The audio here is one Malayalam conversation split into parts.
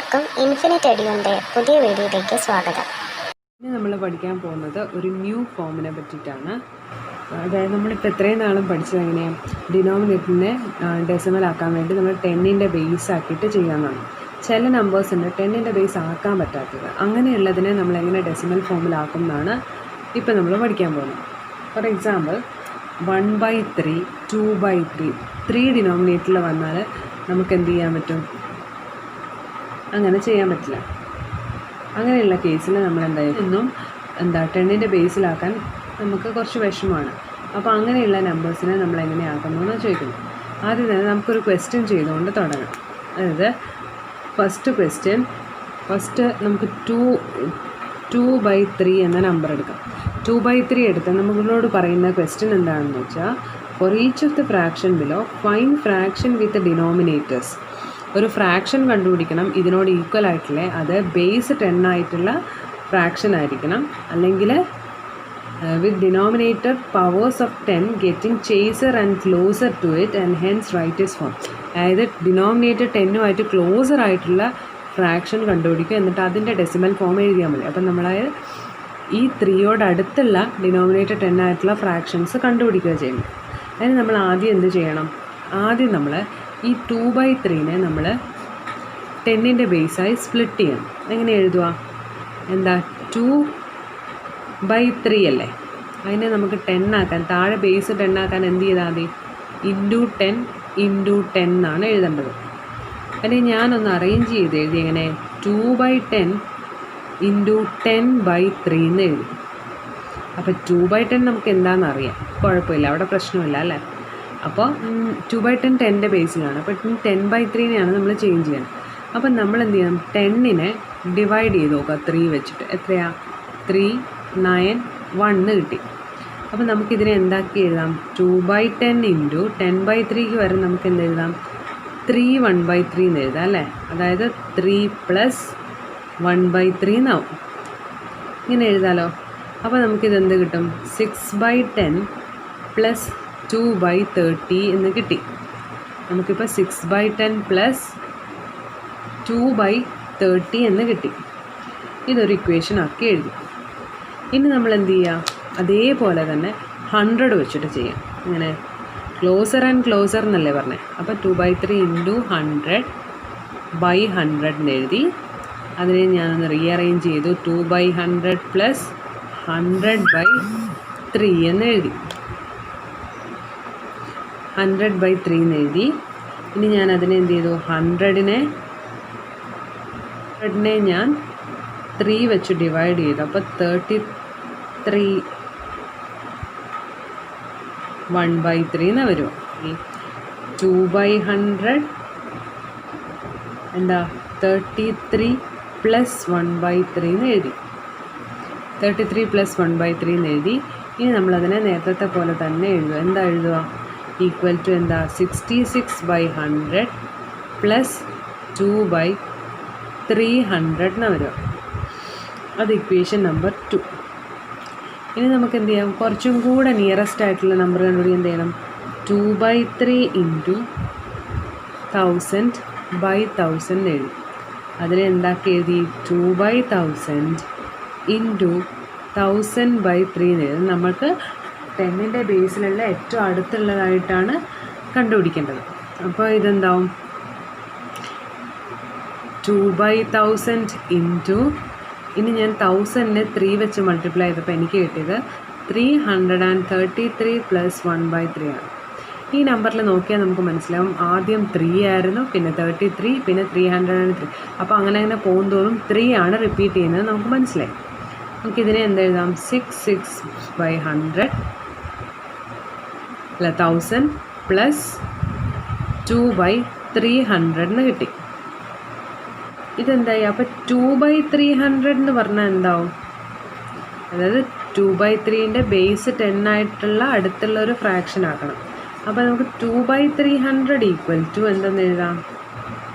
എല്ലാവർക്കും ഇൻഫിനിറ്റ് എഡ്യൂൻ്റെ പുതിയ വീഡിയോയിലേക്ക് സ്വാഗതം. ഇനി നമ്മൾ പഠിക്കാൻ പോകുന്നത് ഒരു ന്യൂ ഫോമിനെ പറ്റിയിട്ടാണ്. അതായത് നമ്മളിപ്പോൾ എത്രയും നാളും പഠിച്ചത് എങ്ങനെയാണ്, ഡിനോമിനേറ്ററിനെ ഡെസിമൽ ആക്കാൻ വേണ്ടി നമ്മൾ 10ൻ്റെ ബേസ് ആക്കിയിട്ട് ചെയ്യാമെന്നാണ്. ചില നമ്പേഴ്സ് ഉണ്ട് 10ൻ്റെ ബേസ് ആക്കാൻ പറ്റാത്തത്. അങ്ങനെയുള്ളതിനെ നമ്മൾ എങ്ങനെ ഡെസിമൽ ഫോമിലാക്കും എന്നാണ് ഇപ്പോൾ നമ്മൾ പഠിക്കാൻ പോകുന്നത്. ഫോർ എക്സാമ്പിൾ 1/3, 2/3, 3 ഡിനോമിനേറ്ററിൽ വന്നാൽ നമുക്ക് എന്ത് ചെയ്യാൻ പറ്റും? അങ്ങനെ ചെയ്യാൻ പറ്റില്ല. അങ്ങനെയുള്ള കേസിൽ നമ്മൾ എന്തായാലും 10ൻ്റെ ബേസിലാക്കാൻ നമുക്ക് കുറച്ച് വിഷമമാണ്. അപ്പോൾ അങ്ങനെയുള്ള നമ്പേഴ്സിനെ നമ്മൾ എങ്ങനെയാക്കുന്നു എന്ന് ചോദിക്കുന്നു. ആദ്യം തന്നെ നമുക്കൊരു ക്വസ്റ്റ്യൻ ചെയ്തുകൊണ്ട് തുടങ്ങാം. അതായത് ഫസ്റ്റ് നമുക്ക് 2/3 എന്ന നമ്പർ എടുക്കാം. 2/3 എടുത്ത് നമ്മളോട് പറയുന്ന ക്വസ്റ്റ്യൻ എന്താണെന്ന് വെച്ചാൽ, for each of the fraction below find fraction with denominators. ഒരു ഫ്രാക്ഷൻ കണ്ടുപിടിക്കണം, ഇതിനോട് ഈക്വൽ ആയിട്ടുള്ള, അത് ബേസ് 10 ആയിട്ടുള്ള ഫ്രാക്ഷൻ ആയിരിക്കണം, അല്ലെങ്കിൽ with denominator powers of 10 getting closer and closer to it and hence write its form. അതായത് ഡിനോമിനേറ്റർ 10 ക്ലോസർ ആയിട്ടുള്ള ഫ്രാക്ഷൻ കണ്ടുപിടിക്കുക, എന്നിട്ട് അതിൻ്റെ ഡെസിമൽ ഫോം എഴുതിയാൽ മതി. അപ്പം നമ്മൾ ഈ 3യോട് അടുത്തുള്ള ഡിനോമിനേറ്റർ 10 ആയിട്ടുള്ള ഫ്രാക്ഷൻസ് കണ്ടുപിടിക്കുക ചെയ്യുന്നു. അതിന് നമ്മൾ ആദ്യം എന്ത് ചെയ്യണം? ആദ്യം നമ്മൾ ഈ 2/3നെ നമ്മൾ 10ൻ്റെ ബേസായി സ്പ്ലിറ്റ് ചെയ്യണം. എങ്ങനെ എഴുതുക? 2/3 അല്ലേ, അതിനെ നമുക്ക് 10 ആക്കാൻ, താഴെ ബേസ് 10 ആക്കാൻ എന്ത് ചെയ്താൽ മതി? × 10 എന്നാണ് എഴുതേണ്ടത്. അതിനെ ഞാനൊന്ന് അറേഞ്ച് ചെയ്ത് എഴുതി. എങ്ങനെ? 2/10 × 10/3 എന്ന് എഴുതി. അപ്പോൾ 2/10 നമുക്ക് എന്താണെന്ന് അറിയാം, കുഴപ്പമില്ല, അവിടെ പ്രശ്നമില്ല അല്ലേ. അപ്പോൾ 2/10 10ൻ്റെ ബേസിലാണ്. അപ്പോൾ 10/3നെയാണ് നമ്മൾ ചേഞ്ച് ചെയ്യണം. അപ്പം നമ്മൾ എന്ത് ചെയ്യണം? 10നെ ഡിവൈഡ് ചെയ്ത് നോക്കുക 3 വെച്ചിട്ട്. എത്രയാണ്? 3, 9, 1 കിട്ടി. അപ്പോൾ നമുക്കിതിനെ എന്താക്കി എഴുതാം? 2/10 × 10/3ക്ക് വരെ നമുക്ക് എന്ത് എഴുതാം? 3 1/3 എന്ന് എഴുതാം അല്ലേ. അതായത് 3 + 1/3 എന്നാവും. ഇങ്ങനെ എഴുതാലോ. അപ്പോൾ നമുക്കിതെന്ത് കിട്ടും? 6/10 + 2/30 എന്ന് കിട്ടി. നമുക്കിപ്പോൾ 6/10 + 2/30 എന്ന് കിട്ടി. ഇതൊരു ഇക്വേഷൻ ആക്കി എഴുതി. ഇനി നമ്മൾ എന്ത് ചെയ്യുക? അതേപോലെ തന്നെ 100 വെച്ചിട്ട് ചെയ്യാം. ഇങ്ങനെ ക്ലോസർ ആൻഡ് ക്ലോസർ എന്നല്ലേ പറഞ്ഞത്. അപ്പോൾ 2/3 × 100/100 എന്ന് എഴുതി. അതിനെ ഞാനൊന്ന് റീഅറേഞ്ച് ചെയ്തു. 2/100 + 100/3 എന്ന് എഴുതി. 100/3 എന്ന് എഴുതി. ഇനി ഞാൻ അതിനെ എന്ത് ചെയ്തു? 100നെ ഞാൻ 3 വെച്ച് ഡിവൈഡ് ചെയ്തു. അപ്പോൾ 33 1/3 എന്ന് വരും. 2/100 33 + 1/3 എന്ന് എഴുതി. 33 + 1/3 എന്ന് എഴുതി. ഇനി നമ്മളതിനെ നേരത്തെ പോലെ തന്നെ എഴുതുക. എന്താ എഴുതുക? ഈക്വൽ ടു 66/100 + 2/300 എന്ന് വരിക. അത് ഇക്വേഷൻ നമ്പർ 2. ഇനി നമുക്ക് എന്ത് ചെയ്യാം? കുറച്ചും കൂടെ നിയറസ്റ്റ് ആയിട്ടുള്ള നമ്പർ കണ്ടുപിടിക്കാൻ എന്ത് ചെയ്യണം? 2/3 × 1000/1000 എഴുതി. അതിനെ എന്താക്കി എഴുതി? 2/1000 × 1000/3 എന്ന് എഴുതി. നമ്മൾക്ക് 10ൻ്റെ ബേസിലുള്ള ഏറ്റവും അടുത്തുള്ളതായിട്ടാണ് കണ്ടുപിടിക്കേണ്ടത്. അപ്പോൾ ഇതെന്താവും? 2/1000 × ഇനി ഞാൻ 1000നെ 3 വെച്ച് മൾട്ടിപ്ലൈ ചെയ്തപ്പോൾ എനിക്ക് കിട്ടിയത് 333 + 1/3 ആണ്. ഈ നമ്പറിൽ നോക്കിയാൽ നമുക്ക് മനസ്സിലാവും, ആദ്യം 3 ആയിരുന്നു, പിന്നെ 33, പിന്നെ 303. അപ്പോൾ അങ്ങനെ പോകും തോറും 3 ആണ് റിപ്പീറ്റ് ചെയ്യുന്നത് നമുക്ക് മനസ്സിലായി. നമുക്കിതിനെ എന്തെഴുതാം? 66/100 1000 + 2/300 എന്ന് കിട്ടി. ഇതെന്തായി? അപ്പോൾ 2/300 എന്ന് പറഞ്ഞാൽ എന്താവും? അതായത് 2/3ൻ്റെ ബേസ് 10 ആയിട്ടുള്ള അടുത്തുള്ള ഒരു ഫ്രാക്ഷൻ ആക്കണം. അപ്പോൾ നമുക്ക് 2/300 = എന്തെന്ന് എഴുതാം?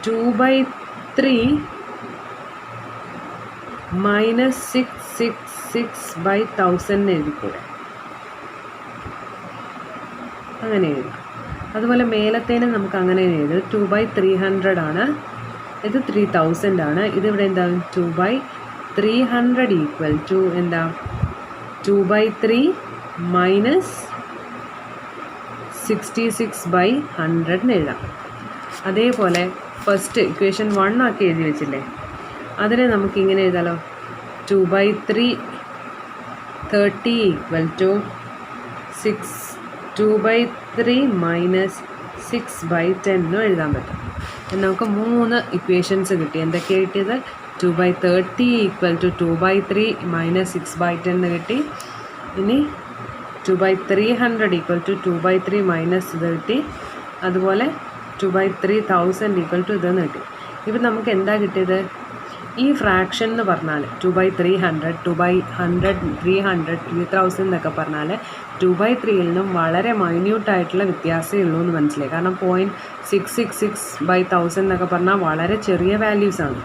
2/3 - 666/1000 എന്ന് എഴുതിക്കൂടെ? അങ്ങനെ എഴുതാം. അതുപോലെ മേലത്തേനും നമുക്ക് അങ്ങനെ എഴുതും. 2/300 ആണ്. ഇത് 3000 ആണ്. ഇതിവിടെ എന്താ 2/300 ഈക്വൽ ടു എന്താ 2/3 മൈനസ് 66/100 എന്ന് എഴുതാം. അതേപോലെ ഫസ്റ്റ് ഇക്വേഷൻ 1 ആക്കി എഴുതി വെച്ചില്ലേ, അതിനെ നമുക്കിങ്ങനെ എഴുതാലോ 2/3 30 ഈക്വൽ ടു 2/3 മൈനസ് 6/10 എന്നും എഴുതാൻ പറ്റും. നമുക്ക് 3 ഇക്വേഷൻസ് കിട്ടി. എന്തൊക്കെയാണ് കിട്ടിയത്? 2/30 ഈക്വൽ ടു 2/3 മൈനസ് 6/10 എന്ന് കിട്ടി. ഇനി 2/300 ഈക്വൽ ടു 2/3 മൈനസ് ഇത് കിട്ടി. അതുപോലെ 2/3000 ഈക്വൽ ടു ഇതെന്ന് കിട്ടി. ഇപ്പം നമുക്ക് എന്താ കിട്ടിയത്? ഈ ഫ്രാക്ഷൻ എന്ന് പറഞ്ഞാൽ 2/300 2/100 300 3000 എന്നൊക്കെ പറഞ്ഞാൽ 2/3 നിന്നും വളരെ മൈന്യൂട്ടായിട്ടുള്ള വ്യത്യാസമേ ഉള്ളൂ എന്ന് മനസ്സിലായി. കാരണം 0.666/1000 എന്നൊക്കെ പറഞ്ഞാൽ വളരെ ചെറിയ വാല്യൂസാണ്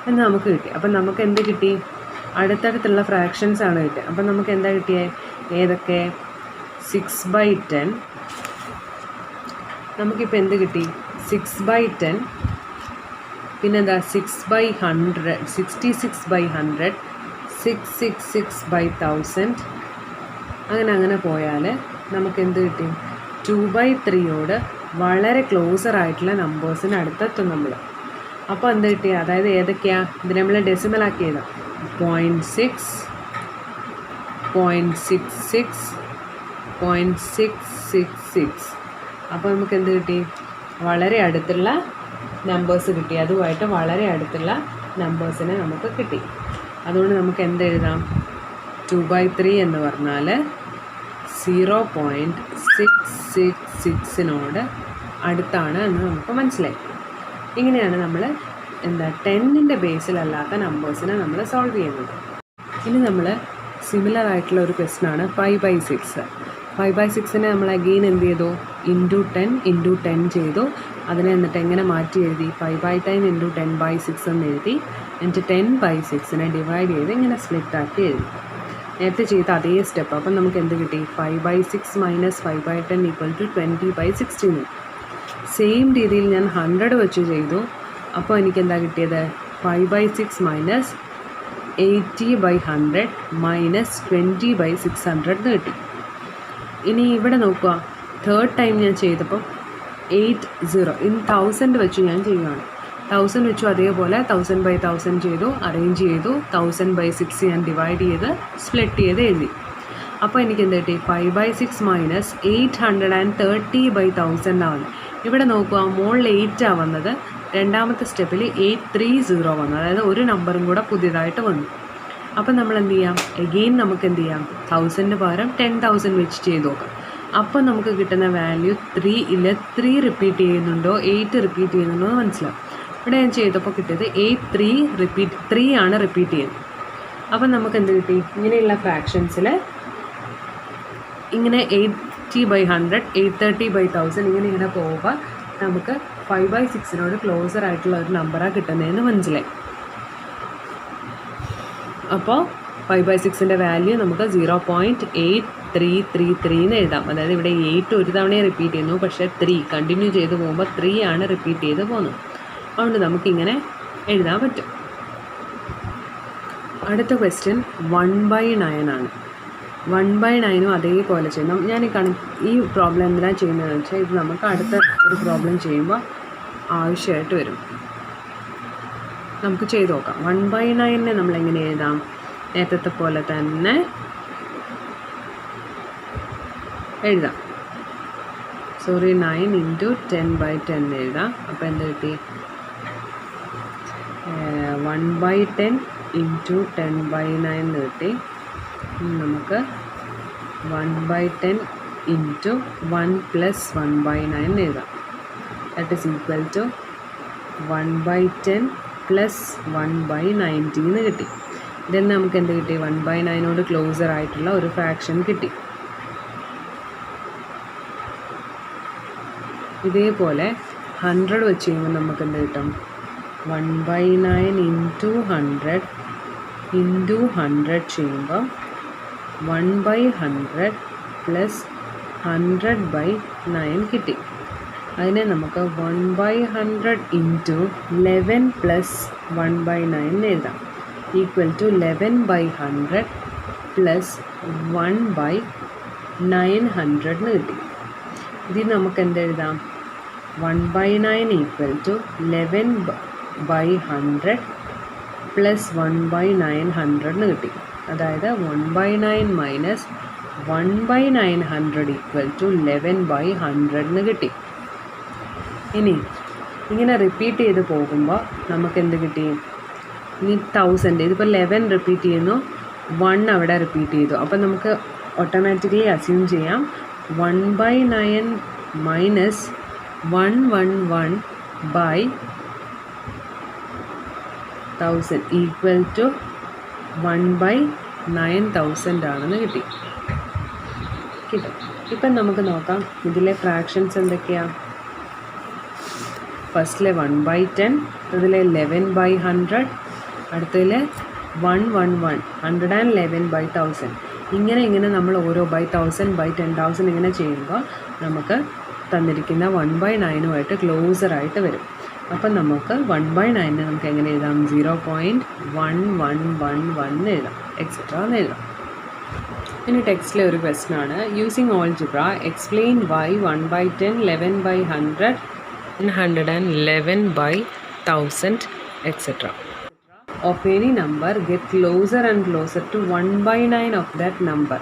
എന്ന് നമുക്ക് കിട്ടി. അപ്പം നമുക്ക് എന്ത് കിട്ടി? അടുത്തടുത്തുള്ള ഫ്രാക്ഷൻസ് ആണ് കിട്ടിയത്. അപ്പം നമുക്ക് എന്താ കിട്ടിയത്? ഏതൊക്കെ? 6/10. നമുക്കിപ്പോൾ എന്ത് കിട്ടി? 6/10, പിന്നെന്താ 6/100 66/100 666/1000 അങ്ങനെ പോയാൽ നമുക്ക് എന്ത് കിട്ടി? 2/3യോട് വളരെ ക്ലോസർ ആയിട്ടുള്ള നമ്പേഴ്സിന് അടുത്തെത്തും നമ്മൾ. അപ്പോൾ എന്ത് കിട്ടി? അതായത് ഏതൊക്കെയാണ്? ഇത് നമ്മൾ ഡെസിമലാക്കി എഴുതാം. 0.6 0.66 0.666. അപ്പോൾ നമുക്ക് എന്ത് കിട്ടി? വളരെ അടുത്തുള്ള നമ്പേഴ്സ് കിട്ടി. അതുമായിട്ട് വളരെ അടുത്തുള്ള നമ്പേഴ്സിനെ നമുക്ക് കിട്ടി. അതുകൊണ്ട് നമുക്ക് എന്ത് എഴുതാം? 2/3 എന്ന് പറഞ്ഞാൽ 0.666 അടുത്താണ് എന്ന് നമുക്ക് മനസ്സിലായി. ഇങ്ങനെയാണ് നമ്മൾ എന്താ 10ൻ്റെ ബേസിലല്ലാത്ത നമ്പേഴ്സിനെ നമ്മൾ സോൾവ് ചെയ്യുന്നത്. ഇനി നമ്മൾ സിമിലർ ആയിട്ടുള്ള ഒരു ക്വസ്റ്റ്യനാണ് 5/6. 5/6നെ നമ്മൾ അഗെയിൻ എന്ത് ചെയ്തു? ഇൻറ്റു 10 ചെയ്തു. അതിനെ എന്നിട്ട് എങ്ങനെ മാറ്റി എഴുതി? 5/10 ഇൻറ്റു 10/6 എന്ന് എഴുതി. എന്നിട്ട് 10/6നെ ഡിവൈഡ് ചെയ്ത് ഇങ്ങനെ സ്പ്ലിറ്റാക്കി എഴുതി. നേരത്തെ ചെയ്ത അതേ സ്റ്റെപ്പ്. അപ്പം നമുക്ക് എന്ത് കിട്ടി? 5/6 മൈനസ് 5/10 ഈക്വൽ ടു 20/16. സെയിം രീതിയിൽ ഞാൻ 100 വെച്ച് ചെയ്തു. അപ്പോൾ എനിക്ക് എന്താ കിട്ടിയത്? 5/6 മൈനസ് 80/100 മൈനസ് 20/600 എന്ന് കിട്ടി. ഇനി ഇവിടെ നോക്കുക, തേർഡ് ടൈം ഞാൻ ചെയ്തപ്പോൾ 80 1000 വെച്ച് ഞാൻ ചെയ്യുകയാണ്. 1000 വെച്ചു. അതേപോലെ 1000/1000 ചെയ്തു, അറേഞ്ച് ചെയ്തു. 1000/6 ഞാൻ ഡിവൈഡ് ചെയ്ത് സ്പ്ലിറ്റ് ചെയ്ത് എഴുതി. അപ്പോൾ എനിക്ക് എന്ത് കിട്ടി? 5/6 മൈനസ് 830/1000 ആണ്. ഇവിടെ നോക്കുക, മുകളിൽ 8 വന്നത്. രണ്ടാമത്തെ സ്റ്റെപ്പിൽ 830 വന്നു. അതായത് ഒരു നമ്പറും കൂടെ പുതിയതായിട്ട് വന്നു. അപ്പം നമ്മൾ എന്ത് ചെയ്യാം? എഗെയിൻ നമുക്ക് എന്ത് ചെയ്യാം? 1000 പകരം 10,000 വെച്ച് ചെയ്ത് നോക്കാം. അപ്പോൾ നമുക്ക് കിട്ടുന്ന വാല്യൂ 3 റിപ്പീറ്റ് ചെയ്യുന്നുണ്ടോ 8 റിപ്പീറ്റ് ചെയ്യുന്നുണ്ടോ എന്ന് മനസ്സിലാവും. ഇവിടെ ഞാൻ ചെയ്തപ്പോൾ കിട്ടിയത് 3 ആണ് റിപ്പീറ്റ് ചെയ്യുന്നത്. അപ്പം നമുക്ക് എന്ത് കിട്ടി? ഇങ്ങനെയുള്ള ഫ്രാക്ഷൻസിൽ ഇങ്ങനെ 80/100 830/1000 ഇങ്ങനെ പോവുക. നമുക്ക് 5/6നോട് ക്ലോസർ ആയിട്ടുള്ള ഒരു നമ്പറാണ് കിട്ടുന്നതെന്ന് മനസ്സിലായി. അപ്പോൾ 5/6ൻ്റെ വാല്യൂ നമുക്ക് 0.8333 എന്ന് എഴുതാം. അതായത് ഇവിടെ 8 ഒരു തവണയെ റിപ്പീറ്റ് ചെയ്യുന്നു, പക്ഷേ 3 കണ്ടിന്യൂ ചെയ്ത് പോകുമ്പോൾ 3 ആണ് റിപ്പീറ്റ് ചെയ്ത് പോകുന്നത്. അതുകൊണ്ട് നമുക്കിങ്ങനെ എഴുതാൻ പറ്റും. അടുത്ത ക്വസ്റ്റ്യൻ 1/9 ആണ്. 1/9 അതേപോലെ ചെയ്യണം. ഞാൻ ഈ പ്രോബ്ലം എന്തിനാണ് ചെയ്യുന്നതെന്ന് വെച്ചാൽ ഇത് നമുക്ക് അടുത്ത ഒരു പ്രോബ്ലം ചെയ്യുമ്പോൾ ആവശ്യമായിട്ട് വരും. നമുക്ക് ചെയ്ത് നോക്കാം. 1/9നെ നമ്മളെങ്ങനെ എഴുതാം? നേരത്തെ പോലെ തന്നെ എഴുതാം. 9 ഇൻറ്റു 10/10 എഴുതാം. അപ്പോൾ എന്ത് കിട്ടി? 1/10 ഇൻറ്റു 10/9 കിട്ടി. നമുക്ക് 1/10 ഇൻറ്റു 1 + 1/9 എഴുതാം. ദാറ്റ് ഈസ് ഈക്വൽ ടു 1/10 + 1/90 എന്ന് കിട്ടി. ഇതിൽ നിന്ന് നമുക്ക് എന്ത് കിട്ടി? 1/9നോട് ക്ലോസർ ആയിട്ടുള്ള ഒരു ഫ്രാക്ഷൻ കിട്ടി. ഇതേപോലെ 100 വെച്ച് ചെയ്യുമ്പോൾ നമുക്ക് എന്ത് കിട്ടും? 1/9 ഇൻറ്റു 100 ഇൻറ്റു 100 ചെയ്യുമ്പോൾ 1/100 + 100/9 കിട്ടി. അതിനെ നമുക്ക് 1/100 ഇൻറ്റു 11 പ്ലസ് 1/9 എഴുതാം. ഈക്വൽ ടു 11/100 പ്ലസ് 1/900 എന്ന് കിട്ടി. ഇതിൽ നമുക്ക് എന്തെഴുതാം? 1/9 ഈക്വൽ ടു 11/100 പ്ലസ് 1/900 എന്ന് കിട്ടി. അതായത് 1/9 മൈനസ് 1/900 ഈക്വൽ ടു 11/100 എന്ന് കിട്ടി. ഇനി ഇങ്ങനെ റിപ്പീറ്റ് ചെയ്ത് പോകുമ്പോൾ നമുക്ക് എന്ത് കിട്ടി? ഇനി 1000, ഇതിപ്പോൾ 11 റിപ്പീറ്റ് ചെയ്യുന്നു, 1 അവിടെ റിപ്പീറ്റ് ചെയ്തു. അപ്പം നമുക്ക് ഓട്ടോമാറ്റിക്കലി അസ്യൂം ചെയ്യാം 1/9 മൈനസ് 111/1000 ഈക്വൽ ടു 1/9000 ആണെന്ന് കിട്ടി. ഇപ്പം നമുക്ക് നോക്കാം ഇതിലെ ഫ്രാക്ഷൻസ് എന്തൊക്കെയാണ്. ഫസ്റ്റിലെ 1/10, അതിലെ 11/100, അടുത്തതിൽ 111, 111/1000. ഇങ്ങനെ നമ്മൾ ഓരോ 1000 10,000 ഇങ്ങനെ ചെയ്യുമ്പോൾ നമുക്ക് തന്നിരിക്കുന്ന 1/9 ക്ലോസറായിട്ട് വരും. അപ്പം നമുക്ക് 1/9 നമുക്ക് എങ്ങനെ എഴുതാം? 0.1111 എഴുതാം, എക്സെട്ര എന്ന് എഴുതാം. ഇനി ടെക്സ്റ്റിലെ ഒരു ക്വസ്റ്റ്യൻ ആണ്. Using algebra explain Y 1/10, 11/100, 111/1000 etc. of any number get closer and closer to 1/9 of that number,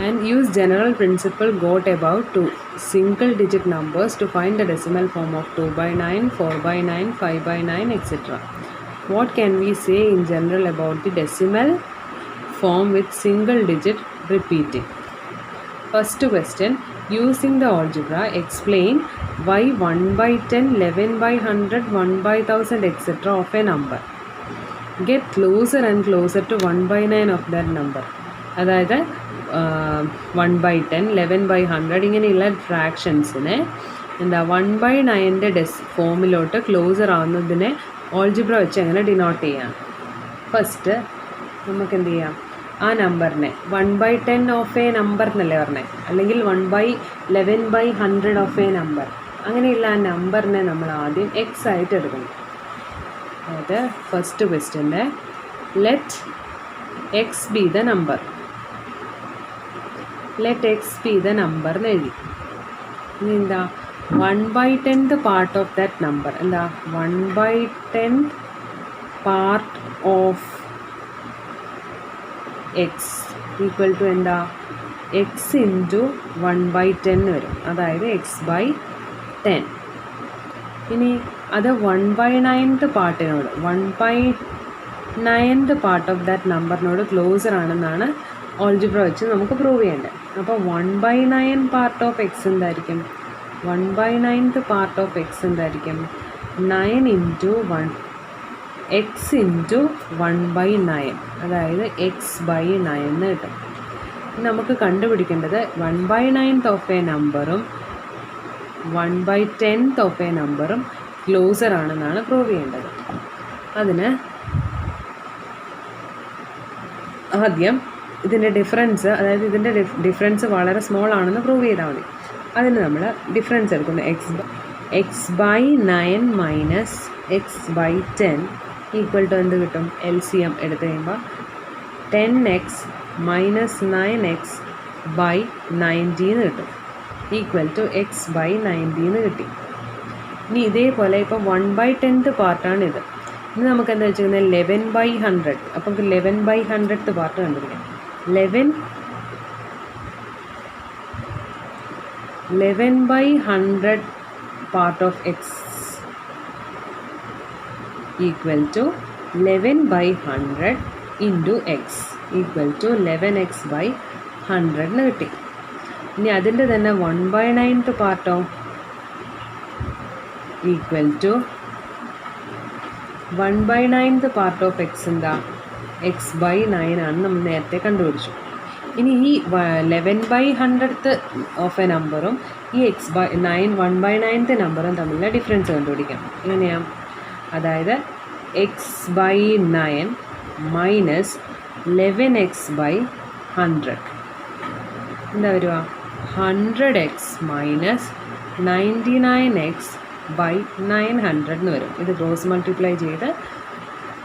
and use general principle got about two single digit numbers to find the decimal form of 2/9, 4/9, 5/9 etc. What can we say in general about the decimal form with single digit repeating? First question, using the algebra explain why 1/10, 11/100, 1/1000 etc. of a number get closer and closer to 1/9 of that number. അതായത് 1/10, 11/100 ഇങ്ങനെയുള്ള ഫ്രാക്ഷൻസിനെ എന്താ 1/9 ഫോമിലോട്ട് ക്ലോസർ ആവുന്നതിനെ ഓൾജിബ്ര വെച്ച് എങ്ങനെ ഡിനോട്ട് ചെയ്യാം? ഫസ്റ്റ് നമുക്ക് എന്ത് ചെയ്യാം? ആ നമ്പറിനെ 1/10 ഓഫ് എ നമ്പർ എന്നല്ലേ പറഞ്ഞത്, അല്ലെങ്കിൽ 1/11/100 ഓഫ് എ നമ്പർ, അങ്ങനെയുള്ള ആ നമ്പറിനെ നമ്മൾ ആദ്യം എക്സ് ആയിട്ട് എടുക്കണം. അതായത് ഫസ്റ്റ് ക്വസ്റ്റ്യൻ്റെ let x be the number, let x be the number എന്ന് എഴുതി. ഇനി എന്താ 1/10th part of that number, എന്താ 1/10th part of x equal to എന്താ എക്സ് ഇൻറ്റു 1/10 വരും, അതായത് x/10. ഇനി അത് 1/9th പാർട്ടിനോട് 1/9th പാർട്ട് ഓഫ് ദാറ്റ് നമ്പറിനോട് ക്ലോസർ ആണെന്നാണ് ഓൾജിബ്ര വെച്ച് നമുക്ക് പ്രൂവ് ചെയ്യേണ്ടത്. അപ്പോൾ 1/9 പാർട്ട് ഓഫ് എക്സ് എന്തായിരിക്കും? 1/9th പാർട്ട് ഓഫ് എക്സ് എന്തായിരിക്കും? 9 ഇൻറ്റു 1 എക്സ് ഇൻറ്റു 1/9, അതായത് x/9 എന്ന് കിട്ടും. നമുക്ക് കണ്ടുപിടിക്കേണ്ടത് 1/9th ഓഫ് എ നമ്പറും 1/10th ഓഫ് എ നമ്പറും ക്ലോസർ ആണെന്നാണ് പ്രൂവ് ചെയ്യേണ്ടത്. അതിന് ആദ്യം ഇതിൻ്റെ ഡിഫറൻസ്, അതായത് ഇതിൻ്റെ ഡിഫറൻസ് വളരെ സ്മോൾ ആണെന്ന് പ്രൂവ് ചെയ്താൽ മതി. അതിന് നമ്മൾ ഡിഫറൻസ് എടുക്കുന്നു. x/9 minus x/10 equal to എന്ത് കിട്ടും? LCM എടുത്തു കഴിയുമ്പോൾ 10x മൈനസ് 9x/90 എന്ന് കിട്ടും, ഈക്വൽ ടു x/90 എന്ന് കിട്ടി. ഇനി ഇതേപോലെ ഇപ്പോൾ 1/10th പാർട്ടാണിത്. ഇനി നമുക്ക് എന്താ വെച്ചിരിക്കുന്നത്? 11/100. അപ്പോൾ നമുക്ക് 11/100th പാർട്ട് കണ്ടുപിടിക്കാം. 11/100 part of x equal to 11/100 into x equal to 11x/100 എന്ന് കിട്ടി. ഇനി അതിൻ്റെ തന്നെ 1/9th പാർട്ടോ equal to 1/9th part of x എന്താ? x/9 ആണ്, നമ്മൾ നേരത്തെ കണ്ടുപിടിച്ചു. ഇനി ഈ 11/100th ഓഫ് എ നമ്പറും ഈ 1/9th നമ്പറും തമ്മിലുള്ള ഡിഫറൻസ് കണ്ടുപിടിക്കാം. എങ്ങനെയാണ്? അതായത് x/9 മൈനസ് 11x/100 എന്താ വരുക? 100x മൈനസ് 99x ബൈ 900 എന്ന് വരും. ഇത് ക്രോസ് മൾട്ടിപ്ലൈ ചെയ്ത്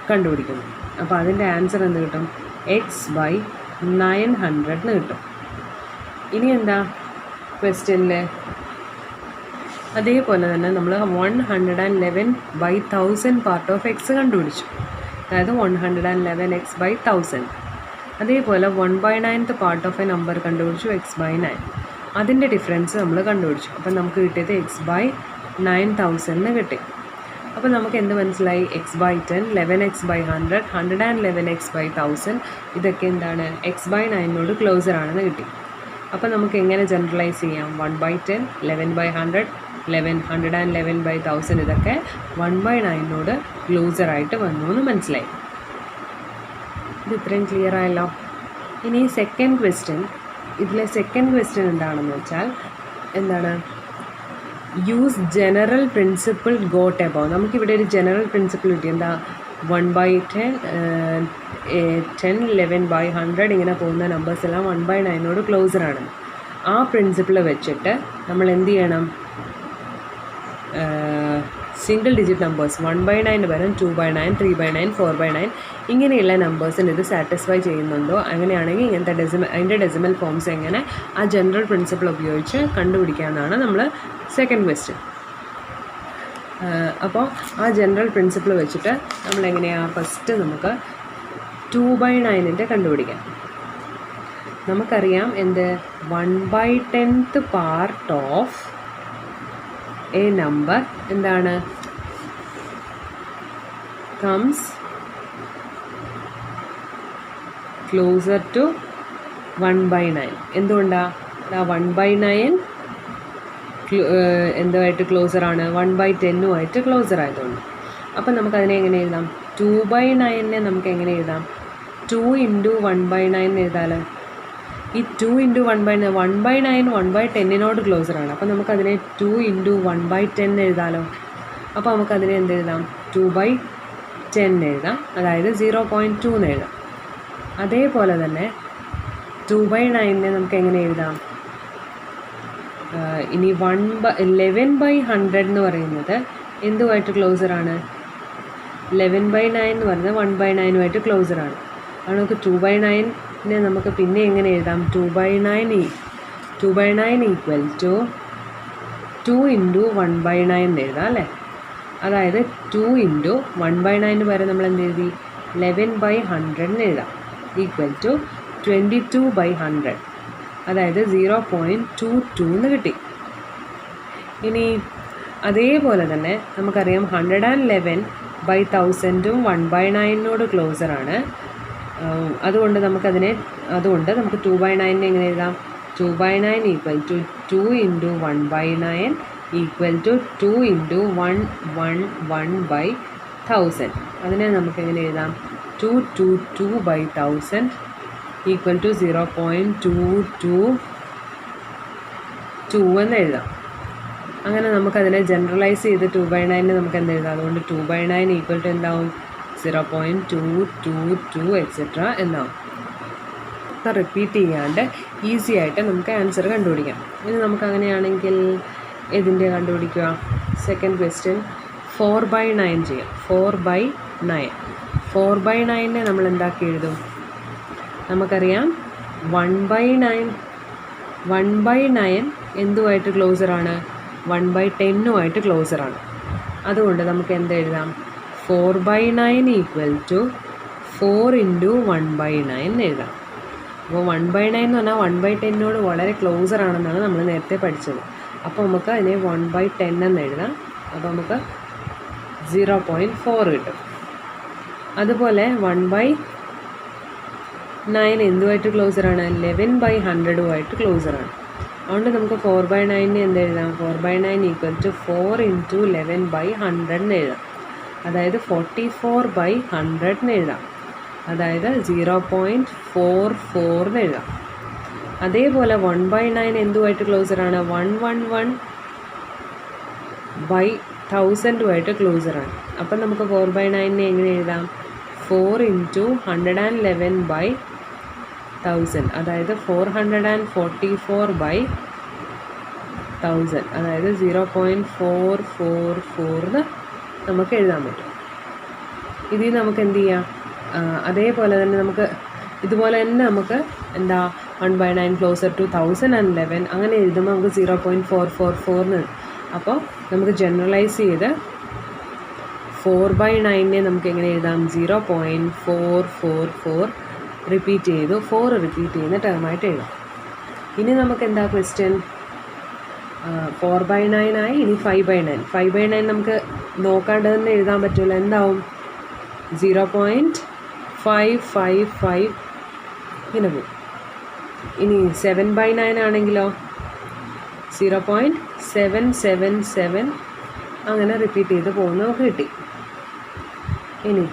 കണ്ടുപിടിക്കുന്നു. അപ്പോൾ അതിൻ്റെ ആൻസർ എന്ത് കിട്ടും? എക്സ് ബൈ 900 എന്ന് കിട്ടും. ഇനി എന്താ ക്വസ്റ്റ്യനിൽ അതേപോലെ തന്നെ നമ്മൾ 111 ബൈ 1000 പാർട്ട് ഓഫ് എക്സ് കണ്ടുപിടിച്ചു. അതായത് 111x ബൈ 1000. അതേപോലെ 1/9 പാർട്ട് ഓഫ് എ നമ്പർ കണ്ടുപിടിച്ചു, എക്സ് ബൈ 9. അതിൻ്റെ ഡിഫറൻസ് നമ്മൾ കണ്ടുപിടിച്ചു. അപ്പം നമുക്ക് കിട്ടിയത് എക്സ് ബൈ 9000 കിട്ടി. അപ്പോൾ നമുക്ക് എന്ത് മനസ്സിലായി? X by 10, 11x by 100, 111x by 1000 ഇതൊക്കെ എന്താണ്? എക്സ് ബൈ 9നോട് ക്ലോസർ ആണെന്ന് കിട്ടി. അപ്പോൾ നമുക്ക് എങ്ങനെ ജനറലൈസ് ചെയ്യാം? 1/10, 11 ബൈ 100, 11, 111 ബൈ 1000 ഇതൊക്കെ 1/9നോട് ക്ലോസറായിട്ട് വന്നു എന്ന് മനസ്സിലായി. ഇത് ഇത്രയും ക്ലിയർ ആയല്ലോ. ഇനി സെക്കൻഡ് ക്വസ്റ്റ്യൻ. ഇതിലെ സെക്കൻഡ് ക്വസ്റ്റ്യൻ എന്താണെന്ന് വെച്ചാൽ എന്താണ്? Use general principle got above. നമുക്കിവിടെ ഒരു ജനറൽ പ്രിൻസിപ്പിൾ കിട്ടി. എന്താ? 1/10, 10, 11 ബൈ 100 ഇങ്ങനെ പോകുന്ന നമ്പേഴ്സ് എല്ലാം 1/9നോട് ക്ലോസറാണ്. ആ പ്രിൻസിപ്പിൾ വെച്ചിട്ട് നമ്മൾ എന്ത് ചെയ്യണം? സിംഗിൾ ഡിജിറ്റ് നമ്പേഴ്സ് 1/9 പകരം 2/9, 3/9, 4/9 ഇങ്ങനെയുള്ള നമ്പേഴ്സിന് ഇത് സാറ്റിസ്ഫൈ ചെയ്യുന്നുണ്ടോ? അങ്ങനെയാണെങ്കിൽ ഇങ്ങനത്തെ അതിൻ്റെ ഡെസിമൽ ഫോംസ് എങ്ങനെ ആ ജനറൽ പ്രിൻസിപ്പിൾ ഉപയോഗിച്ച് കണ്ടുപിടിക്കാമെന്നാണ് നമ്മൾ സെക്കൻഡ് ക്വസ്റ്റ്യൻ. അപ്പോൾ ആ ജനറൽ പ്രിൻസിപ്പിൾ വെച്ചിട്ട് നമ്മളെങ്ങനെയാണ്? ഫസ്റ്റ് നമുക്ക് 2/9 കണ്ടുപിടിക്കാം. നമുക്കറിയാം എന്ത്? 1/10 പാർട്ട് ഓഫ് എ നമ്പർ എന്താണ്? Comes closer to 1/9. എന്തുകൊണ്ടാണ്? 1/9 എന്തുമായിട്ട് ക്ലോസറാണ്? 1/10 ക്ലോസർ ആയതുകൊണ്ട്. അപ്പം നമുക്കതിനെ എങ്ങനെ എഴുതാം? 2/9 നമുക്ക് എങ്ങനെ എഴുതാം? 2 ഇൻറ്റു 1/9 എഴുതാമല്ലോ. ഈ 2 ഇൻറ്റു 1/9 1/10നോട് ക്ലോസറാണ്. അപ്പോൾ നമുക്കതിനെ 2 ഇൻറ്റു 1/10 എഴുതാമല്ലോ. അപ്പോൾ നമുക്കതിനെ എന്ത് എഴുതാം? 2/10 എഴുതാം. അതായത് 0.2 എന്ന് എഴുതാം. അതേപോലെ തന്നെ 2/9 നമുക്ക് എങ്ങനെ എഴുതാം? ഇനി 11/100 എന്ന് പറയുന്നത് എന്തുമായിട്ട് ക്ലോസറാണ്? 11/9 എന്ന് പറയുന്നത് 1/9 ക്ലോസറാണ്. അത് നമുക്ക് 2/9 നമുക്ക് പിന്നെ എങ്ങനെ എഴുതാം? 2/9 ഈക്വൽ ടു 2 ഇൻറ്റു 1/9 എഴുതാം അല്ലേ? അതായത് 2 ഇൻറ്റു 1/9 വരെ നമ്മൾ എന്ത് എഴുതി? 11/100 എഴുതാം. Equal to 22/100. അതായത് 0.22 എന്ന് കിട്ടി. ഇനി അതേപോലെ തന്നെ നമുക്കറിയാം 111 ബൈ 1000ഉം 1/9നോട് ക്ലോസറാണ്. അതുകൊണ്ട് നമുക്ക് 2/9 എങ്ങനെ എഴുതാം? 2/9 equal to 2 into 1/9 equal to 2 into 111/1000. അതിനെ നമുക്ക് എങ്ങനെ എഴുതാം? 222/1000 ഈക്വൽ ടു 0.222 എന്ന് എഴുതാം. അങ്ങനെ നമുക്കതിനെ ജനറലൈസ് ചെയ്ത് 2/9 നമുക്ക് എന്ത് എഴുതാം? അതുകൊണ്ട് 2/9 ഈക്വൽ ടു എന്താവും? 0.222 എക്സെട്ര എന്നാവും. റിപ്പീറ്റ് ചെയ്യാണ്ട് ഈസി ആയിട്ട് നമുക്ക് ആൻസർ കണ്ടുപിടിക്കാം. ഇനി നമുക്ക് അങ്ങനെയാണെങ്കിൽ ഇതിൻ്റെ കണ്ടുപിടിക്കുക. സെക്കൻഡ് ക്വസ്റ്റ്യൻ 4/9 ചെയ്യാം. 4/9 നമ്മൾ എന്താക്കി എഴുതും? നമുക്കറിയാം 1/9 എന്തുമായിട്ട് ക്ലോസറാണ്? 1/10 ക്ലോസറാണ്. അതുകൊണ്ട് നമുക്ക് എന്ത് എഴുതാം? 4/9 ഈക്വൽ ടു 4 ഇൻറ്റു 1/9 എഴുതാം. അപ്പോൾ 1/9 എന്ന് പറഞ്ഞാൽ 1/10നോട് വളരെ ക്ലോസറാണെന്നാണ് നമ്മൾ നേരത്തെ പഠിച്ചത്. അപ്പോൾ നമുക്ക് അതിനെ 1/10 എന്ന് എഴുതാം. അപ്പോൾ നമുക്ക് 0.4 കിട്ടും. അതുപോലെ 1/9 എന്തുമായിട്ട് ക്ലോസറാണ്? 11/100 ക്ലോസറാണ്. അതുകൊണ്ട് നമുക്ക് 4/9 എന്ത് എഴുതാം? 4/9 ഈക്വൽ ടു 4 ഇൻറ്റു 11/100 എന്ന് എഴുതാം. അതായത് 44/100 എന്ന് എഴുതാം. അതായത് 0.44 എന്ന് എഴുതാം. അതേപോലെ 1/9 എന്തുമായിട്ട് ക്ലോസറാണ്? 111/1000 ക്ലോസറാണ്. അപ്പം നമുക്ക് 4/9 എങ്ങനെ എഴുതാം? 4 ഇൻറ്റു 111/1000 1000, അതായത് 444/1000, അതായത് 0.444 നമുക്ക് എഴുതാൻ പറ്റും. ഇതിൽ നമുക്ക് എന്ത് ചെയ്യാം, അതേപോലെ തന്നെ നമുക്ക് ഇതുപോലെ തന്നെ നമുക്ക് എന്താ 1/9 ക്ലോസർ ടു 1011 അങ്ങനെ എഴുതുമ്പോൾ നമുക്ക് 0.444 അപ്പോൾ നമുക്ക് ജനറലൈസ് ചെയ്ത് 4/9 നമുക്ക് എങ്ങനെ എഴുതാം, 0.444 റിപ്പീറ്റ് ചെയ്തു 4 റിപ്പീറ്റ് ചെയ്യുന്ന ടേമായിട്ട് എഴുതാം. ഇനി നമുക്ക് എന്താ ക്വസ്റ്റ്യൻ, 4/9 ആയി, ഇനി 5/9. 5/9 നമുക്ക് നോക്കാണ്ട് തന്നെ എഴുതാൻ പറ്റില്ല, എന്താവും 0.555 ഇങ്ങനെ പോകും. ഇനി 7/9 ആണെങ്കിലോ 0.777 അങ്ങനെ റിപ്പീറ്റ് ചെയ്ത് പോകുന്ന നമുക്ക് കിട്ടി. ഇനി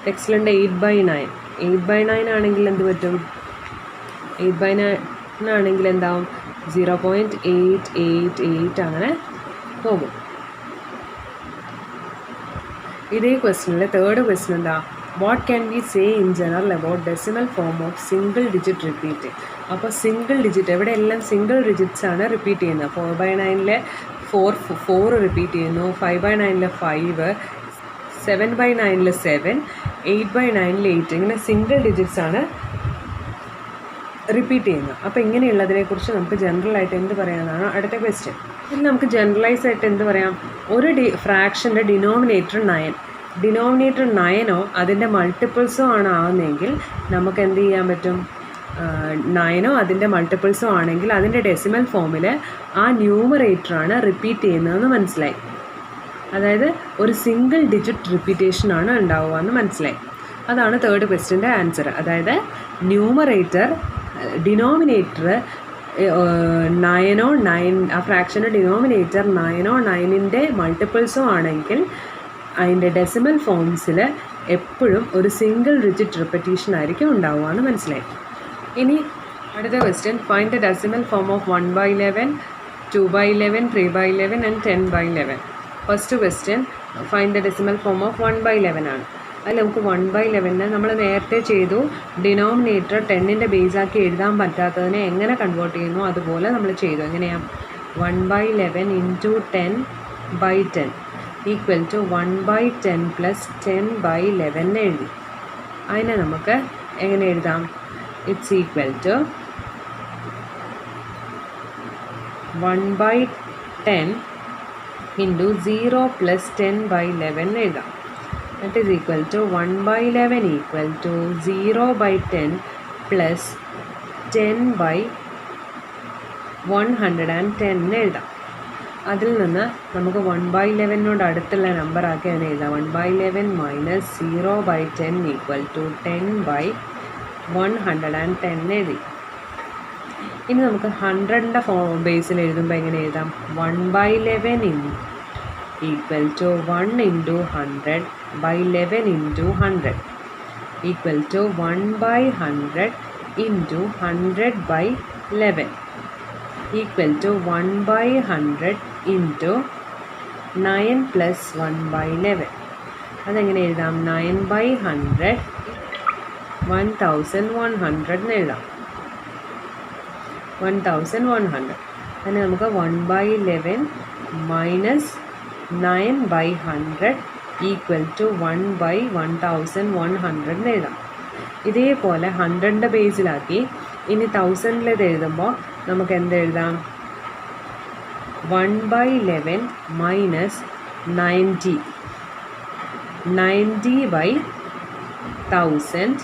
ടെക്സ്റ്റിലുണ്ട് 8/9. 8/9 ആണെങ്കിൽ എന്ത് പറ്റും, 8/9 ആണെങ്കിൽ എന്താവും 0.888 അങ്ങനെ പോകും. ഇതേ ക്വസ്റ്റ്യനിലെ തേർഡ് ക്വസ്റ്റ്യൻ എന്താ, what can we say in general about decimal form of single digit repeat. അപ്പോൾ സിംഗിൾ ഡിജിറ്റ് എവിടെ എല്ലാം സിംഗിൾ ഡിജിറ്റ്സ് ആണ് റിപ്പീറ്റ് ചെയ്യുന്നത്. 4/9 4 റിപ്പീറ്റ് ചെയ്യുന്നു, 5/9 5, 7/9 7, 8/9 8 ഇങ്ങനെ സിംഗിൾ ഡിജിറ്റ്സ് ആണ് റിപ്പീറ്റ് ചെയ്യുന്നത്. അപ്പോൾ ഇങ്ങനെയുള്ളതിനെക്കുറിച്ച് നമുക്ക് ജനറലായിട്ട് എന്ത് പറയാമെന്നാണ് അടുത്ത ക്വസ്റ്റ്യൻ. ഇതിൽ നമുക്ക് ജനറലൈസ് ആയിട്ട് എന്ത് പറയാം, ഒരു ഫ്രാക്ഷൻ്റെ ഡിനോമിനേറ്റർ 9ഓ അതിൻ്റെ മൾട്ടിപ്പിൾസോ ആണ് ആവുന്നതെങ്കിൽ നമുക്ക് എന്ത് ചെയ്യാൻ പറ്റും, 9ഓ അതിൻ്റെ മൾട്ടിപ്പിൾസോ ആണെങ്കിൽ അതിൻ്റെ ഡെസിമൽ ഫോമിൽ ആ ന്യൂമറേറ്ററാണ് റിപ്പീറ്റ് ചെയ്യുന്നതെന്ന് മനസ്സിലായി. അതായത് ഒരു സിംഗിൾ ഡിജിറ്റ് റിപ്പീറ്റേഷനാണ് ഉണ്ടാവുക എന്ന് മനസ്സിലായി. അതാണ് തേർഡ് ക്വസ്റ്റ്യൻ്റെ ആൻസർ. അതായത് ഡിനോമിനേറ്റർ 9ഓ 9 ആ ഫ്രാക്ഷൻ്റെ ഡിനോമിനേറ്റർ 9ഓ 9ൻ്റെ മൾട്ടിപ്പിൾസോ ആണെങ്കിൽ അതിൻ്റെ ഡെസിമൽ ഫോംസിൽ എപ്പോഴും ഒരു സിംഗിൾ ഡിജിറ്റ് റിപ്പറ്റീഷൻ ആയിരിക്കും ഉണ്ടാവുക എന്ന് മനസ്സിലായി. ഇനി അടുത്ത question, find the decimal form of 1/11, 2/11, 3/11 and 10/11. First question find the decimal form of 1/11 ആണ്. അതിൽ നമുക്ക് 1/11 നമ്മൾ നേരത്തെ ചെയ്തു, ഡിനോമിനേറ്റർ 10ൻ്റെ ബേസാക്കി എഴുതാൻ പറ്റാത്തതിനെ എങ്ങനെ കൺവേർട്ട് ചെയ്യുന്നു അതുപോലെ നമ്മൾ ചെയ്തു. എങ്ങനെയാണ്, 1/11 × 10/10 ഈക്വൽ ടു 1/10 + 10/11 എഴുതി. അതിനെ നമുക്ക് എങ്ങനെ എഴുതാം, ഇറ്റ്സ് ഈക്വൽ ടു 1/10 × 0 + 10/11 എഴുതാം. That is equal to 1/11 equal to 0/10 plus 10/110 എഴുതാം. അതിൽ നിന്ന് നമുക്ക് 1/11 അടുത്തുള്ള നമ്പർ ആക്കി അതിനെ എഴുതാം. 1/11 minus 0/10 equal to 10/110 എഴുതി. ഇനി നമുക്ക് 100ൻ്റെ ബേസിൽ എഴുതുമ്പോൾ എങ്ങനെ എഴുതാം, 1/11 equal to 1 × 100/11 × 100 equal to 1/100 × 100/11 equal to 1/100 × 9 + 1/11. അതെങ്ങനെ എഴുതാം, 9/100 1100 എന്ന് എഴുതാം. 1100 അതിന് നമുക്ക് 1/11 minus 9/100 equal to 1/1100 എന്ന് എഴുതാം. ഇതേപോലെ 100ൻ്റെ ബേസിലാക്കി ഇനി 1000ലേത് എഴുതുമ്പോൾ നമുക്ക് എന്ത് എഴുതാം, 1/11 minus 90/1000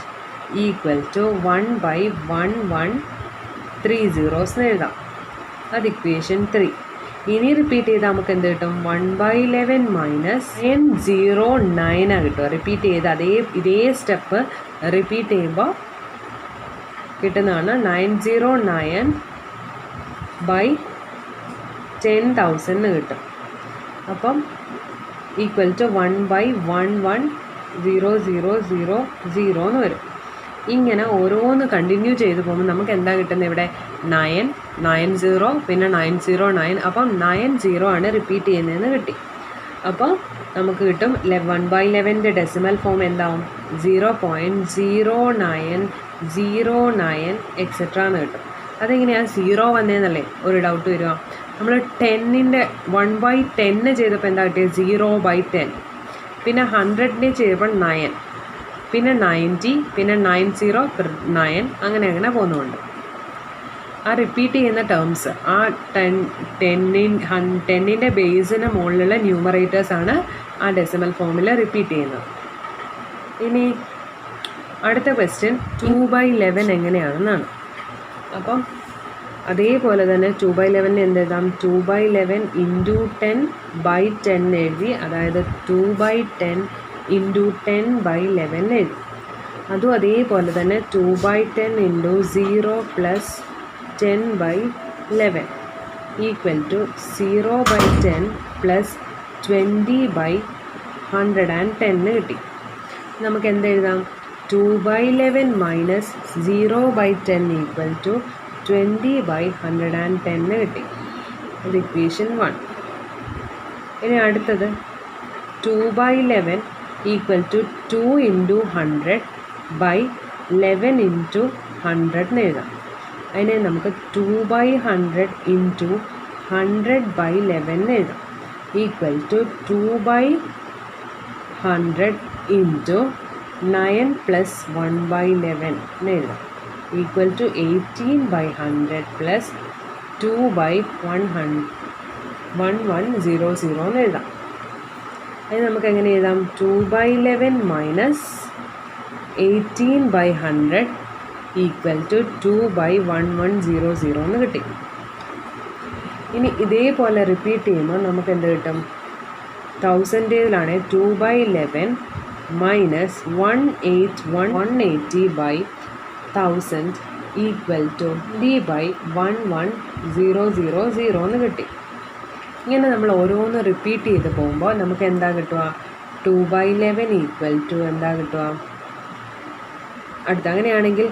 equal to 1/1130 എന്ന് എഴുതാം. അത് ഇക്വേഷൻ 3. ഇനി റിപ്പീറ്റ് ചെയ്താൽ നമുക്ക് എന്ത് കിട്ടും, 1/11 minus 909 കിട്ടും. റിപ്പീറ്റ് ചെയ്ത് ഇതേ സ്റ്റെപ്പ് റിപ്പീറ്റ് ചെയ്യുമ്പോൾ കിട്ടുന്നതാണ് 909/10,000 കിട്ടും. അപ്പം ഈക്വൽ ടു 1/110000 എന്ന് വരും. ഇങ്ങനെ ഓരോന്ന് കണ്ടിന്യൂ ചെയ്ത് പോകുമ്പോൾ നമുക്ക് എന്താ കിട്ടുന്നത്, ഇവിടെ 990 പിന്നെ 909, അപ്പം 90 ആണ് റിപ്പീറ്റ് ചെയ്യുന്നതെന്ന് കിട്ടി. അപ്പോൾ നമുക്ക് കിട്ടും 1/11ൻ്റെ ഡെസിമൽ ഫോം എന്താവും, 0.09 0, 9 എക്സെട്ര എന്ന് കിട്ടും. അതെങ്ങനെയാണ് 0 വന്നതെന്നല്ലേ ഒരു ഡൗട്ട് വരിക. നമ്മൾ 10ൻ്റെ 1/10 ചെയ്തപ്പോൾ എന്താ കിട്ടിയത്? 0/10. പിന്നെ 100ൻ്റെ ചെയ്തപ്പോൾ 9, പിന്നെ 90, പിന്നെ 90 9, അങ്ങനെ പോകുന്നുണ്ട്. ആ റിപ്പീറ്റ് ചെയ്യുന്ന ടേംസ് ആ 10ൻ്റെ ബേസിന് മുകളിലുള്ള ന്യൂമറേറ്റേഴ്സാണ് ആ ഡെസിമൽ ഫോമിൽ റിപ്പീറ്റ് ചെയ്യുന്നത്. ഇനി അടുത്ത ക്വസ്റ്റ്യൻ 2/11 എങ്ങനെയാണെന്നാണ്. അപ്പം അതേപോലെ തന്നെ 2/11 എന്ത് എഴുതാം? 2/11 × 10/10 എഴുതി, അതായത് 2/10 × 10/11 എഴുതി. അതും അതേപോലെ തന്നെ 2/10 × 0 + 10/11 = 0/10 + 20/110 കിട്ടി. നമുക്ക് എന്തെഴുതാം? 2/11 - 0/10 = 20/110 കിട്ടി. അത് ഇക്വേഷൻ 1. ഇനി അടുത്തത് 2/11 = 2 × 100/11 × 100 എന്ന് എഴുതാം. അതിനെ നമുക്ക് 2/100 × 100/11 എന്ന് എഴുതാം. = 2/100 × 9 + 1/11 എന്ന് എഴുതാം. = 18/100 + 2/1100 എന്ന് എഴുതാം. അത് നമുക്ക് എങ്ങനെ എഴുതാം? 2/11 - 18/100 = 2/1100 എന്ന് കിട്ടി. ഇനി ഇതേപോലെ റിപ്പീറ്റ് ചെയ്യുമ്പോൾ നമുക്ക് എന്ത് കിട്ടും? 1000ലാണ് 2/11 - 180/1000 = 20/1100 എന്ന് കിട്ടി. ഇങ്ങനെ നമ്മൾ ഓരോന്ന് റിപ്പീറ്റ് ചെയ്ത് പോകുമ്പോൾ നമുക്ക് എന്താ കിട്ടുക? 2/11 = എന്താ കിട്ടുക? അടുത്ത അങ്ങനെയാണെങ്കിൽ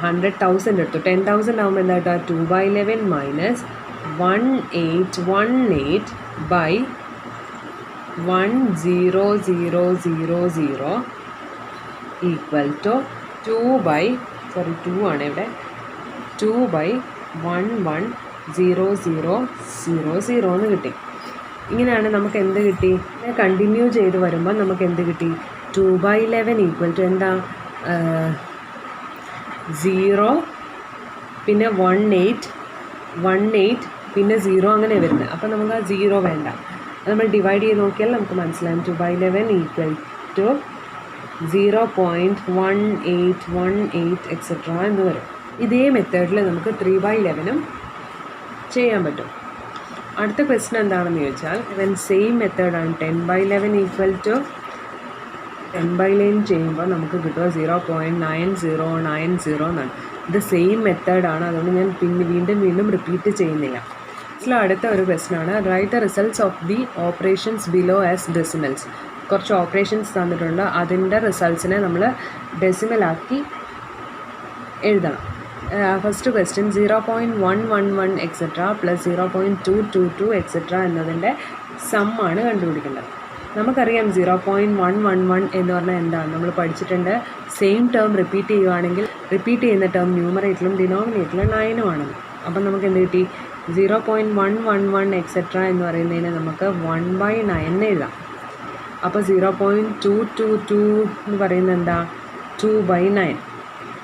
100,000 എടുത്തു. 10,000 ആകുമ്പോൾ എന്താ കിട്ടുക? 2/11 - 1818/1000 = 2/110000 എന്ന് കിട്ടി. ഇങ്ങനെയാണ് നമുക്ക് എന്ത് കിട്ടി? കണ്ടിന്യൂ ചെയ്ത് വരുമ്പോൾ നമുക്ക് എന്ത് കിട്ടി? 2/11 = എന്താ? 0 പിന്നെ 18 പിന്നെ 0 അങ്ങനെ വരുന്നത്. അപ്പോൾ നമുക്ക് ആ 0 വേണ്ട. അത് നമ്മൾ ഡിവൈഡ് ചെയ്ത് നോക്കിയാൽ നമുക്ക് മനസ്സിലാകും. 2/11 = 0.1818 എക്സെട്ര എന്ന് വരും. ഇതേ മെത്തേഡിൽ നമുക്ക് 3/11 ചെയ്യാൻ പറ്റും. അടുത്ത ക്വസ്റ്റ്യൻ എന്താണെന്ന് ചോദിച്ചാൽ, സെയിം മെത്തേഡാണ്. 10/11 = 10/11 ചെയ്യുമ്പോൾ നമുക്ക് കിട്ടുക 0.9090 എന്നാണ്. ഇത് സെയിം മെത്തേഡാണ്, അതുകൊണ്ട് ഞാൻ വീണ്ടും റിപ്പീറ്റ് ചെയ്യുന്നില്ല. അടുത്ത ഒരു ക്വസ്റ്റ്യൻ ആണ്. Write the results of the operations below as decimals. കുറച്ച് ഓപ്പറേഷൻസ് തന്നിട്ടുണ്ട്, അതിൻ്റെ റിസൾട്ട്സിനെ നമ്മൾ ഡെസിമലാക്കി എഴുതണം. ഫസ്റ്റ് ക്വസ്റ്റ്യൻ 0.111 എക്സെട്ര + 0.222 എക്സെട്ര എന്നതിൻ്റെ സമ്മാണ് കണ്ടുപിടിക്കേണ്ടത്. നമുക്കറിയാം 0.111 എന്ന് പറഞ്ഞാൽ എന്താണ് നമ്മൾ പഠിച്ചിട്ടുണ്ട്. സെയിം ടേം റിപ്പീറ്റ് ചെയ്യുകയാണെങ്കിൽ റിപ്പീറ്റ് ചെയ്യുന്ന ടേം ന്യൂമറേറ്ററിലും ഡിനോമിനേറ്ററിലും 9 ആണെന്ന്. അപ്പം നമുക്ക് എന്ത് കിട്ടി? 0.111 എക്സെട്ര എന്ന് പറയുന്നതിന് നമുക്ക് 1/9 എഴുതാം. അപ്പോൾ 0.222 എന്ന് പറയുന്നത് എന്താ? 2/9.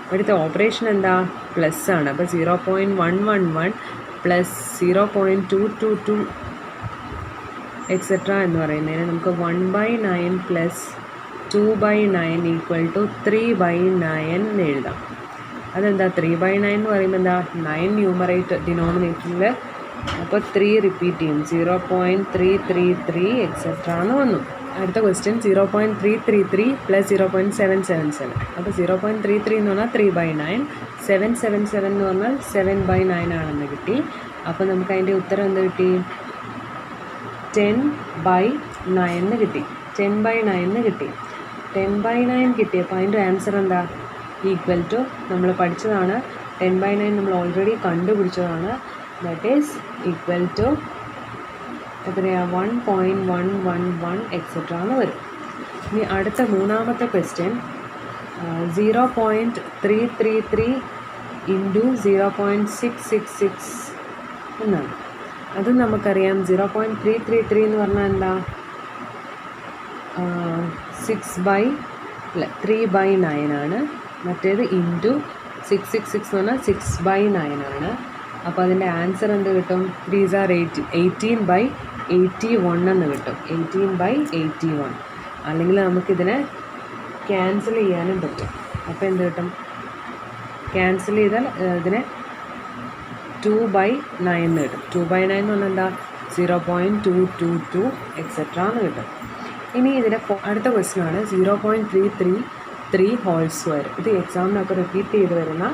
ഇവിടുത്തെ ഓപ്പറേഷൻ എന്താ? പ്ലസ് ആണ്. അപ്പോൾ 0.111 + 0.222 എക്സെട്ര എന്ന് പറയുന്നതിന് നമുക്ക് 1/9 + 2/9 = 3/9 എന്ന് എഴുതാം. അതെന്താ? 3/9 എന്ന് പറയുമ്പോൾ എന്താ? 9 ഡിനോമിനേറ്ററിൽ, അപ്പോൾ 3 റിപ്പീറ്റ് ചെയ്യും. 0.333 എക്സെട്ര എന്ന് വന്നു. അടുത്ത ക്വസ്റ്റ്യൻ 0.333 + 0.777. അപ്പോൾ 0.33 എന്ന് പറഞ്ഞാൽ 3/9, 777 എന്ന് പറഞ്ഞാൽ 7/9 ആണെന്ന് കിട്ടി. അപ്പോൾ നമുക്ക് അതിൻ്റെ ഉത്തരം എന്ത് കിട്ടി? 10/9 എന്ന് കിട്ടി. 10/9 എന്ന് കിട്ടി. 10/9 കിട്ടിയപ്പോൾ അതിൻ്റെ ആൻസർ എന്താ? = നമ്മൾ പഠിച്ചതാണ്. 10/9 നമ്മൾ ഓൾറെഡി കണ്ടുപിടിച്ചതാണ്. ദാറ്റ് ഈസ് = എത്രയാണ്? 1.111 എക്സെട്ര എന്ന് വരും. ഇനി അടുത്ത മൂന്നാമത്തെ ക്വസ്റ്റ്യൻ 0.333 ഇൻറ്റു 0.666 എന്നാണ്. അത് നമുക്കറിയാം. 0.333 എന്ന് പറഞ്ഞാൽ എന്താ, 3/9 ആണ്. മറ്റേത് ഇൻറ്റു 666 എന്ന് പറഞ്ഞാൽ 6/9 ആണ്. അപ്പോൾ അതിൻ്റെ ആൻസർ എന്ത് കിട്ടും? 3s are 18/81 എന്ന് കിട്ടും. 18/81. അല്ലെങ്കിൽ നമുക്കിതിനെ ക്യാൻസൽ ചെയ്യാനും പറ്റും. അപ്പോൾ എന്ത് കിട്ടും? ക്യാൻസൽ ചെയ്താൽ ഇതിനെ 2/9 എന്ന് കിട്ടും. 2/9 എന്ന് പറഞ്ഞാൽ എന്താ, 0.222 എക്സെട്ര എന്ന് കിട്ടും. ഇനി ഇതിൻ്റെ അടുത്ത ക്വസ്റ്റ്യൻ ആണ് 0.333 ഹോൾ സ്ക്വയർ. ഇത് എക്സാമിനൊക്കെ റിപ്പീറ്റ് ചെയ്ത് വരുന്ന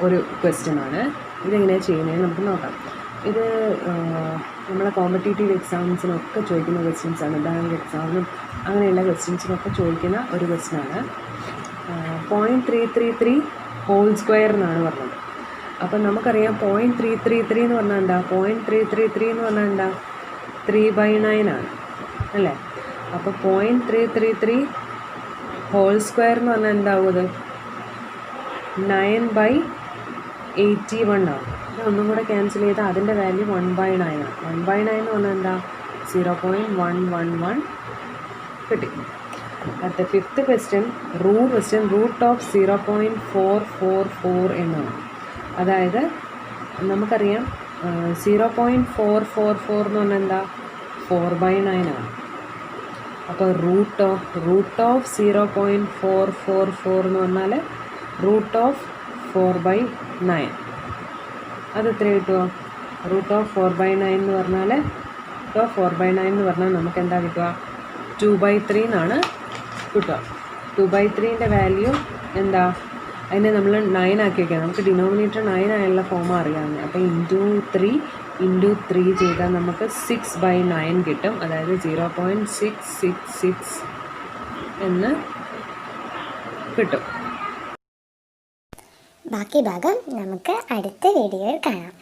ഒരു ക്വസ്റ്റ്യൻ ആണ്. ഇതെങ്ങനെയാണ് ചെയ്യുന്നത് നമുക്ക് നോക്കാം. ഇത് നമ്മളെ കോമ്പറ്റേറ്റീവ് എക്സാംസിനൊക്കെ ചോദിക്കുന്ന ക്വസ്റ്റ്യൻസ് ആണ്. ബാങ്ക് എക്സാമിനും അങ്ങനെയുള്ള ക്വസ്റ്റ്യൻസിനൊക്കെ ചോദിക്കുന്ന ഒരു ക്വസ്റ്റ്യൻ ആണ്. 0.333 ഹോൾ സ്ക്വയർ എന്നാണ് പറഞ്ഞത്. അപ്പം നമുക്കറിയാം 0.333 എന്ന് പറഞ്ഞാൽ എന്താ, 0.333 എന്ന് പറഞ്ഞാൽ എന്താ, 3/9 ആണ് അല്ലേ. അപ്പോൾ 0.333 ഹോൾ സ്ക്വയർ എന്ന് പറഞ്ഞാൽ എന്താവും? അത് 9/81 ആവും. ഒന്നും കൂടെ ക്യാൻസൽ ചെയ്താൽ അതിൻ്റെ വാല്യൂ 1/9 ആണ്. 1/9 എന്ന് പറഞ്ഞാൽ എന്താ, 0.111 കിട്ടി. അടുത്ത ഫിഫ്ത്ത് ക്വസ്റ്റ്യൻ റൂട്ട് ഓഫ് 0.444 എന്നാണ്. അതായത് നമുക്കറിയാം 0.444 എന്ന് പറഞ്ഞാൽ എന്താ, 4/9 ആണ്. അപ്പോൾ റൂട്ട് ഓഫ് 0.444 എന്ന് പറഞ്ഞാൽ റൂട്ട് ഓഫ് 4/9. അത് എത്ര കിട്ടുമോ? റൂട്ട് ഓഫ് 4/9 എന്ന് പറഞ്ഞാൽ നമുക്ക് എന്താ കിട്ടുക? 2/3 എന്നാണ് കിട്ടുക. 2/3ൻ്റെ വാല്യൂ എന്താ, അതിനെ നമ്മൾ 9 ആക്കി വയ്ക്കുക. നമുക്ക് ഡിനോമിനേറ്റർ 9 ആയുള്ള ഫോം അറിയാവുന്നത്. അപ്പോൾ ഇൻറ്റു 3 ചെയ്താൽ നമുക്ക് 6/9 കിട്ടും. അതായത് 0.666 എന്ന് കിട്ടും. ബാക്കി ഭാഗം നമുക്ക് അടുത്ത വീഡിയോയിൽ കാണാം.